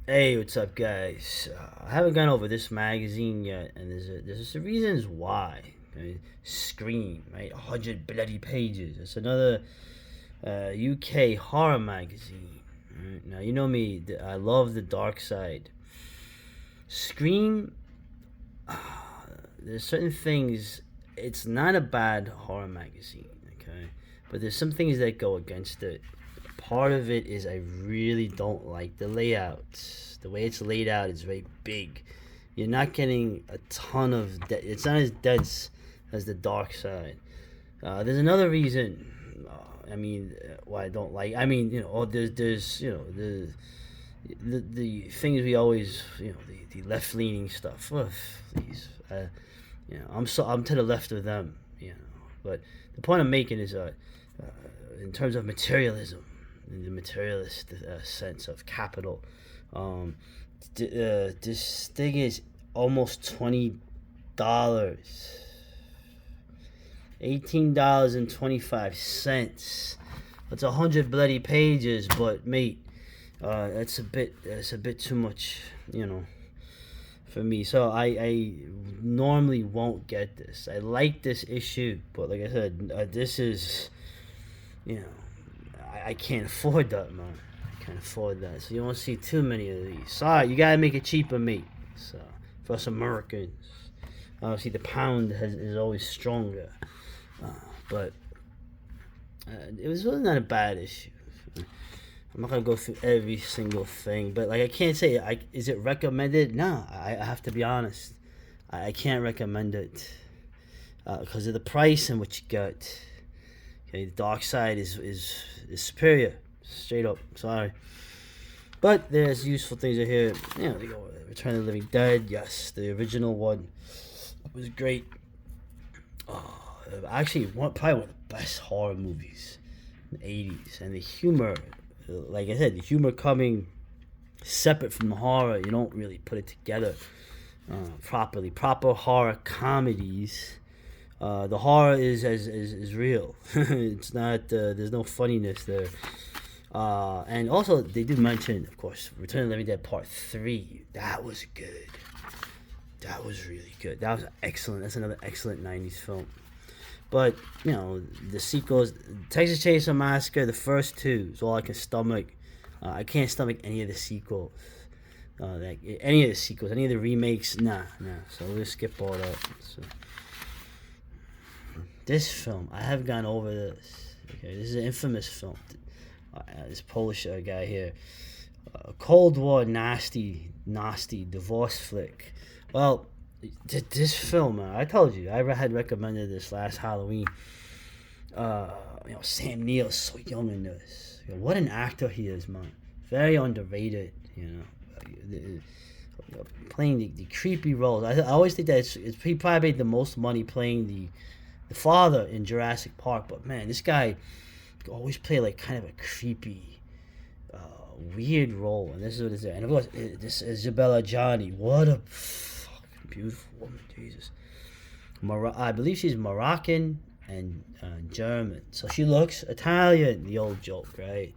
Hey, what's up, guys? I haven't gone over this magazine yet, and there's a reasons why. Okay? Scream, right? 100 bloody pages. It's another UK horror magazine. Right? Now you know me. I love the dark side. Scream. There's certain things. It's not a bad horror magazine, okay, but there's some things that go against it. Part of it is I really don't like the layout. The way it's laid out is very big. You're not getting a ton of. It's not as dense as the dark side. There's another reason. Why I don't like. There's the things we always, the left leaning stuff. Ugh, please, I'm to the left of them. But the point I'm making is, in terms of materialism, in the materialist sense of capital, um, this thing is almost $20, $18.25. That's 100 bloody pages, but mate, that's a bit too much, for me. So I normally won't get this. I like this issue, but like I said, this is, you know, I can't afford that, man. I can't afford that. So you won't see too many of these. Sorry, you gotta make it cheaper, mate. So for us Americans, obviously the pound is always stronger. Uh, but it was really not a bad issue. I'm not gonna go through every single thing, but like I can't say is it recommended? No, I have to be honest. I can't recommend it because of the price and what you get. Okay, the dark side is superior, straight up. Sorry, but there's useful things in here. They go Return of the Living Dead. Yes, the original one was great. Actually, probably one of the best horror movies in the '80s, and the humor, like I said, the humor coming separate from the horror. You don't really put it together properly. Proper horror comedies. The horror is real. It's not. There's no funniness there. And also, they do mention, of course, Return of the Living Dead Part 3. That was good. That was really good. That was excellent. That's another excellent '90s film. But the sequels, Texas Chainsaw Massacre, the first two is all I can stomach. I can't stomach any of the sequels. Any of the sequels, any of the remakes, nah. So we'll skip all that. So, this film, I have gone over this. Okay, this is an infamous film. This Polish guy here, Cold War nasty divorce flick. Well, this film, I told you, I had recommended this last Halloween. Uh, Sam Neill's so young in this. What an actor he is, man. Very underrated. Playing the creepy roles. I always think that he probably made the most money playing the father in Jurassic Park. But man, this guy always play like kind of a creepy, uh, weird role. And this is what it's there. And of course, this is Isabella Johnny. What a fucking beautiful woman, Jesus. I believe she's Moroccan and German, so she looks Italian. The old joke, right?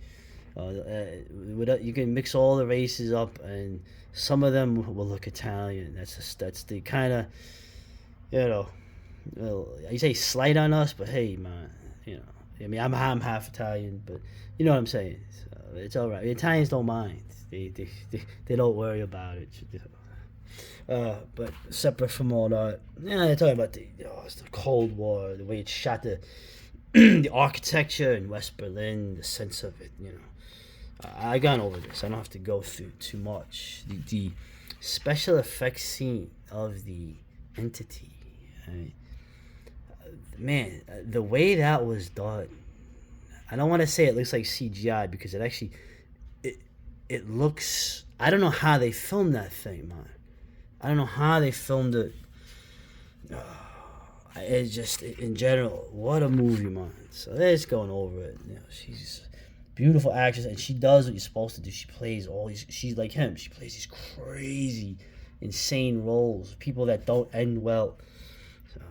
You can mix all the races up, and some of them will look Italian. That's the kind of, you know, you say slight on us, but hey, man, you know. I'm half Italian, but you know what I'm saying. So it's all right. The Italians don't mind. They don't worry about it. But separate from all that, they're talking about it's the Cold War, the way it's shot, the the architecture in West Berlin, the sense of it. I gone over this. I don't have to go through too much. The special effects scene of the entity. I mean, man, the way that was done. I don't want to say it looks like CGI because it it looks. I don't know how they filmed that thing, man. I don't know how they filmed it. It's just in general, what a movie, man. So they're just going over it. She's a beautiful actress, and she does what you're supposed to do. She plays all these. She's like him. She plays these crazy, insane roles. People that don't end well. So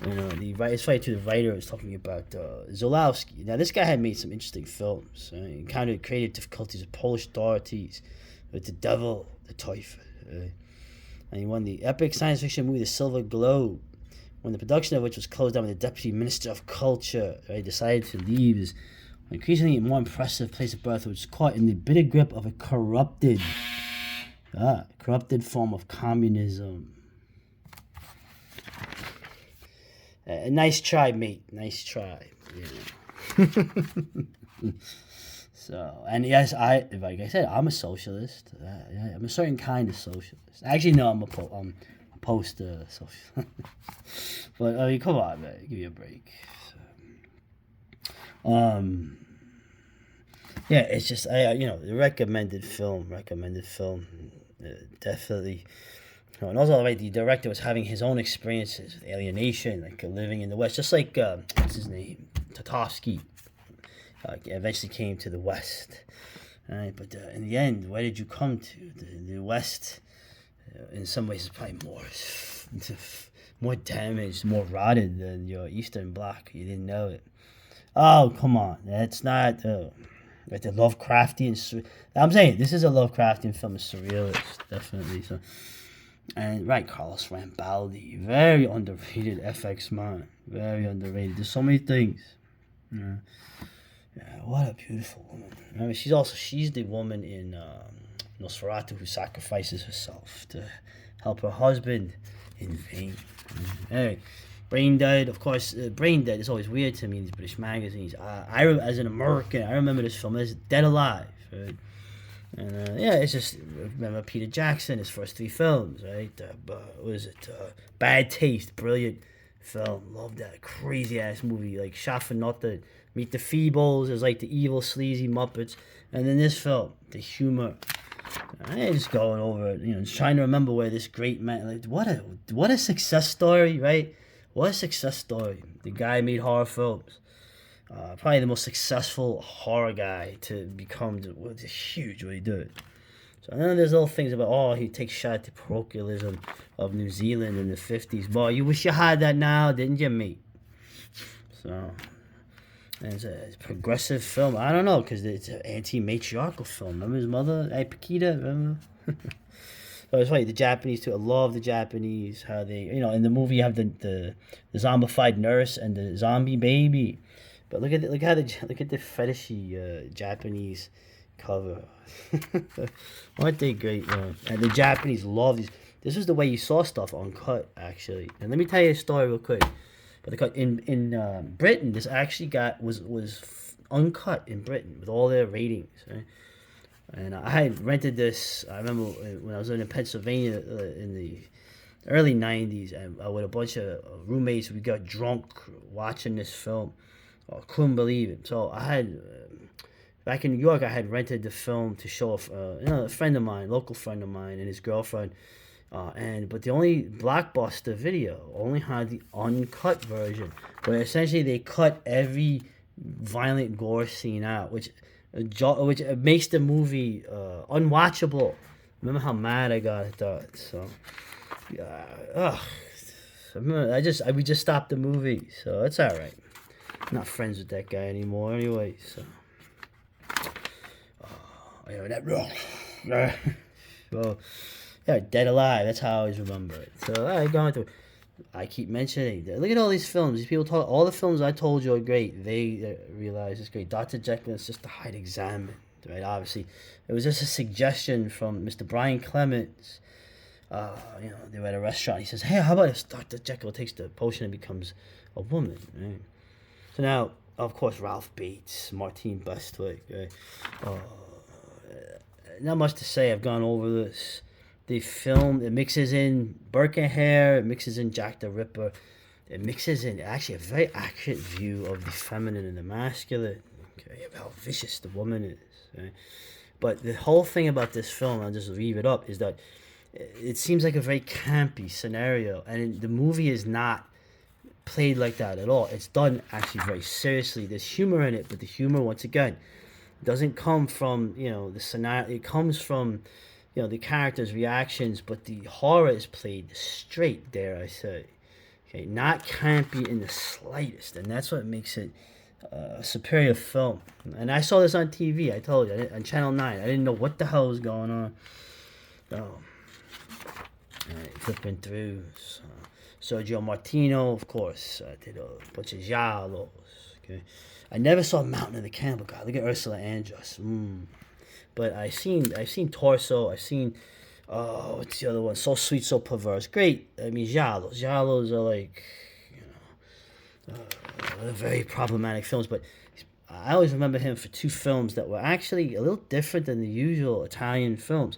It's funny too. The writer was talking about Zolowski. Now, this guy had made some interesting films. He encountered creative difficulties with Polish authorities, with The Devil, The Teufel. And he won the epic science fiction movie The Silver Globe, when the production of which was closed down when the deputy minister of culture decided to leave his increasingly more impressive place of birth, which was caught in the bitter grip of a corrupted form of communism. Nice try, mate. Nice try. So, and yes, like I said, I'm a socialist. I'm a certain kind of socialist. Actually, no, I'm a post socialist. But I mean, come on, man, give me a break. Yeah, it's just the recommended film, definitely. And also, right, the director was having his own experiences with alienation, like living in the West, just like what's his name, Tarkovsky. Eventually came to the West, right? But in the end, where did you come to? The West, in some ways, is probably more damaged, more rotted than your Eastern Bloc. You didn't know it. Oh, come on, that's not like the Lovecraftian. I'm saying this is a Lovecraftian film, a surrealist, definitely. So, and right, Carlos Rambaldi, very underrated FX man, very underrated. There's so many things. Yeah. Yeah, what a beautiful woman. I mean, she's the woman in Nosferatu who sacrifices herself to help her husband in vain. Anyway, Brain Dead, of course. Brain Dead is always weird to me in these British magazines. As an American, I remember this film as Dead Alive. Right? And it's just, remember Peter Jackson, his first 3 films, right? What was it? Bad Taste, brilliant film. Love that crazy ass movie, like shot for nothing. Meet the Feebles, is like the evil, sleazy Muppets. And then this film, the humor. I ain't just going over it, just trying to remember where this great man, like, what a success story, right? What a success story. The guy made horror films. Probably the most successful horror guy to become huge what he did. So I know there's little things about, he takes shot at the parochialism of New Zealand in the 50s. Boy, you wish you had that now, didn't you, mate? So, and it's a progressive film. I don't know, because it's an anti-matriarchal film. Remember his mother, Paquita? Remember? So it's funny, the Japanese too. I love the Japanese, how they, in the movie you have the zombified nurse and the zombie baby. But look at the fetishy Japanese cover. Aren't they great, man? And the Japanese love these. This was the way you saw stuff uncut, actually. And let me tell you a story real quick. But in Britain, this actually was uncut in Britain with all their ratings, right? And I had rented this. I remember when I was living in Pennsylvania in the early '90s, and with a bunch of roommates, we got drunk watching this film. I couldn't believe it. So I had back in New York, I had rented the film to show a friend of mine, local friend of mine, and his girlfriend. But the only Blockbuster Video only had the uncut version, where essentially they cut every violent gore scene out, which makes the movie unwatchable. Remember how mad I got at that? So, we just stopped the movie, so it's all right. I'm not friends with that guy anymore, anyway. So, well. Yeah, Dead Alive. That's how I always remember it. So I keep mentioning. Look at all these films. These people talk. All the films I told you are great. They realize it's great. Dr. Jekyll is just the Hyde examined. Right. Obviously, it was just a suggestion from Mr. Brian Clements. They were at a restaurant. He says, "Hey, how about if Dr. Jekyll takes the potion and becomes a woman?" Right? So now, of course, Ralph Bates, Martine Bestwick. Right? Not much to say. I've gone over this. The film, it mixes in Birkenhair, it mixes in Jack the Ripper, it mixes in actually a very accurate view of the feminine and the masculine, okay, how vicious the woman is. Right? But the whole thing about this film, I'll just leave it up, is that it seems like a very campy scenario, and the movie is not played like that at all. It's done actually very seriously. There's humor in it, but the humor, once again, doesn't come from, the scenario. It comes from the characters' reactions, but the horror is played straight, dare I say. Okay, not campy in the slightest, and that's what makes it a superior film. And I saw this on TV. I told you on Channel 9. I didn't know what the hell was going on. Oh, flipping through. Sergio Martino, of course, did a bunch of giallos. Okay, I never saw Mountain of the Cannibal God. Look at Ursula Andress. But I've seen Torso. I've seen what's the other one? So Sweet, So Perverse. Great. I mean, giallos. Giallos are like, they're very problematic films. But I always remember him for two films that were actually a little different than the usual Italian films.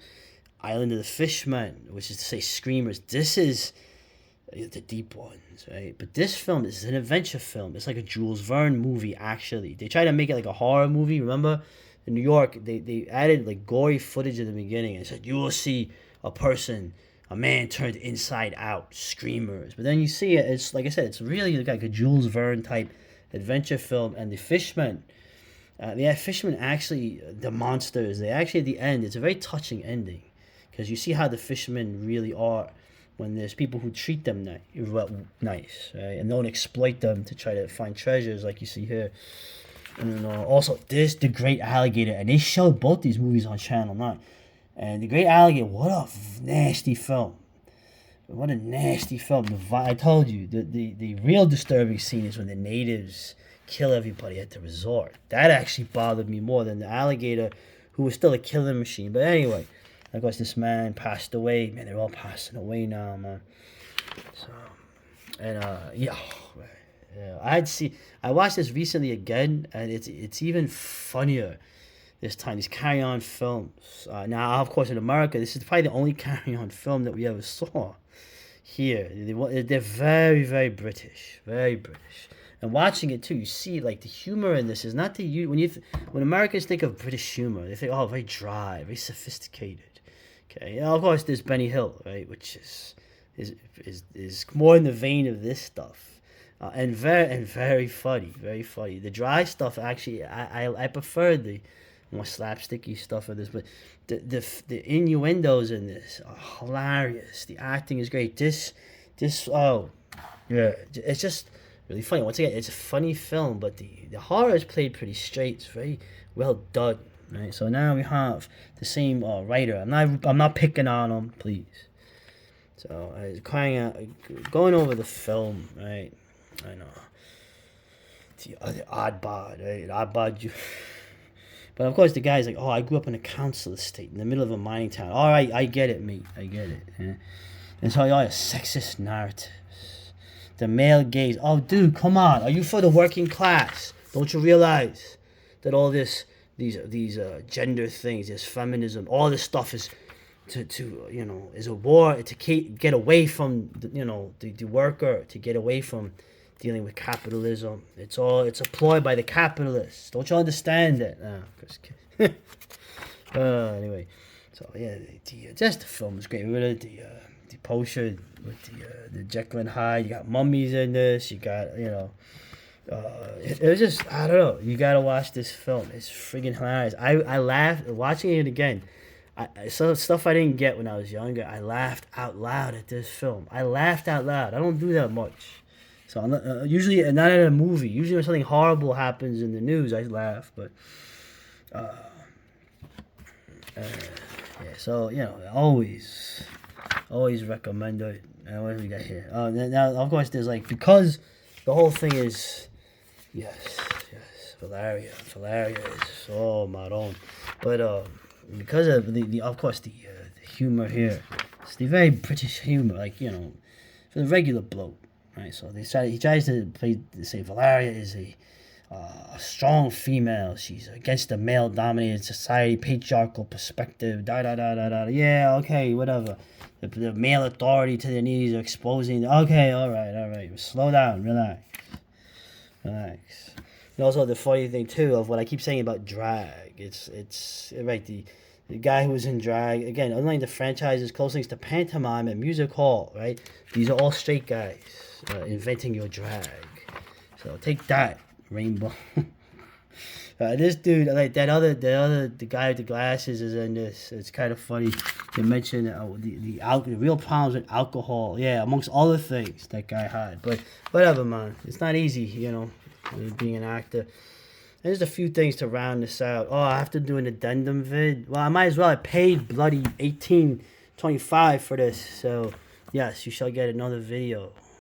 Island of the Fishmen, which is to say Screamers. This is the deep ones, right? But this film is an adventure film. It's like a Jules Verne movie, actually. They tried to make it like a horror movie. Remember, in New York, they added like gory footage at the beginning and said, you will see a man turned inside out, Screamers. But then you see it, it's like I said, it's really like a Jules Verne type adventure film. And the Fishmen, Fishmen actually, the monsters, they actually at the end, it's a very touching ending. Because you see how the fishermen really are when there's people who treat them nice, right? And don't exploit them to try to find treasures like you see here. And also, there's The Great Alligator. And they showed both these movies on Channel 9. And The Great Alligator, what a nasty film. What a nasty film. I told you, the real disturbing scene is when the natives kill everybody at the resort. That actually bothered me more than the alligator, who was still a killing machine. But anyway, of course, this man passed away. Man, they're all passing away now, man. So, and I watched this recently again, and it's even funnier this time. These Carry On films. Now, of course, in America, this is probably the only Carry On film that we ever saw here. They're very, very British, very British. And watching it too, you see like the humor in this is not the when Americans think of British humor, they think, oh, very dry, very sophisticated. Okay, of course there's Benny Hill, right, which is more in the vein of this stuff, and very funny, very funny. The dry stuff actually, I prefer the more slapsticky stuff of this, but the innuendos in this are hilarious. The acting is great. This oh yeah, it's just really funny. Once again, it's a funny film, but the horror is played pretty straight. It's very well done. Right, so now we have the same writer. I'm not picking on him, please. So I was crying out, going over the film, right? I know the odd bod, right? Odd bod. But of course, the guy's like, oh, I grew up in a council estate in the middle of a mining town. All right, I get it, mate. I get it. Yeah? And so all the sexist narratives, the male gaze. Oh, dude, come on. Are you for the working class? Don't you realize that all this? These gender things, this feminism, all this stuff is is a war to get away from the worker, to get away from dealing with capitalism. It's a ploy by the capitalists. Don't you understand that? No, just kidding. Anyway, so yeah, just the film is great. Really, the poster with the Jekyll and Hyde. You got mummies in this. You got it was just, I don't know. You gotta watch this film. It's friggin' hilarious. I laughed watching it again. I saw stuff I didn't get when I was younger. I laughed out loud at this film. I laughed out loud. I don't do that much. So I'm not, usually not in a movie. Usually when something horrible happens in the news, I laugh. But yeah. So always recommend it. And what do we got here? Now of course there's because the whole thing is. Yes, Valeria is marron, but because of the of course the humor here, it's the very British humor, for the regular bloke, right? So he tries to say Valeria is a strong female. She's against the male-dominated society, patriarchal perspective. Yeah, okay, whatever. The male authority to their knees are exposing. Okay, all right. Slow down, relax. And also the funny thing too of what I keep saying about drag, it's right, the guy who was in drag again, unlike the franchise's close links to pantomime and music hall, right? These are all straight guys inventing your drag. So take that, Rainbow. This dude, like the guy with the glasses is in this. It's kind of funny. They mentioned the real problems with alcohol. Yeah, amongst other things that guy had. But whatever, man. It's not easy, being an actor. There's a few things to round this out. Oh, I have to do an addendum vid. Well, I might as well. I paid bloody $18.25 for this. So yes, you shall get another video.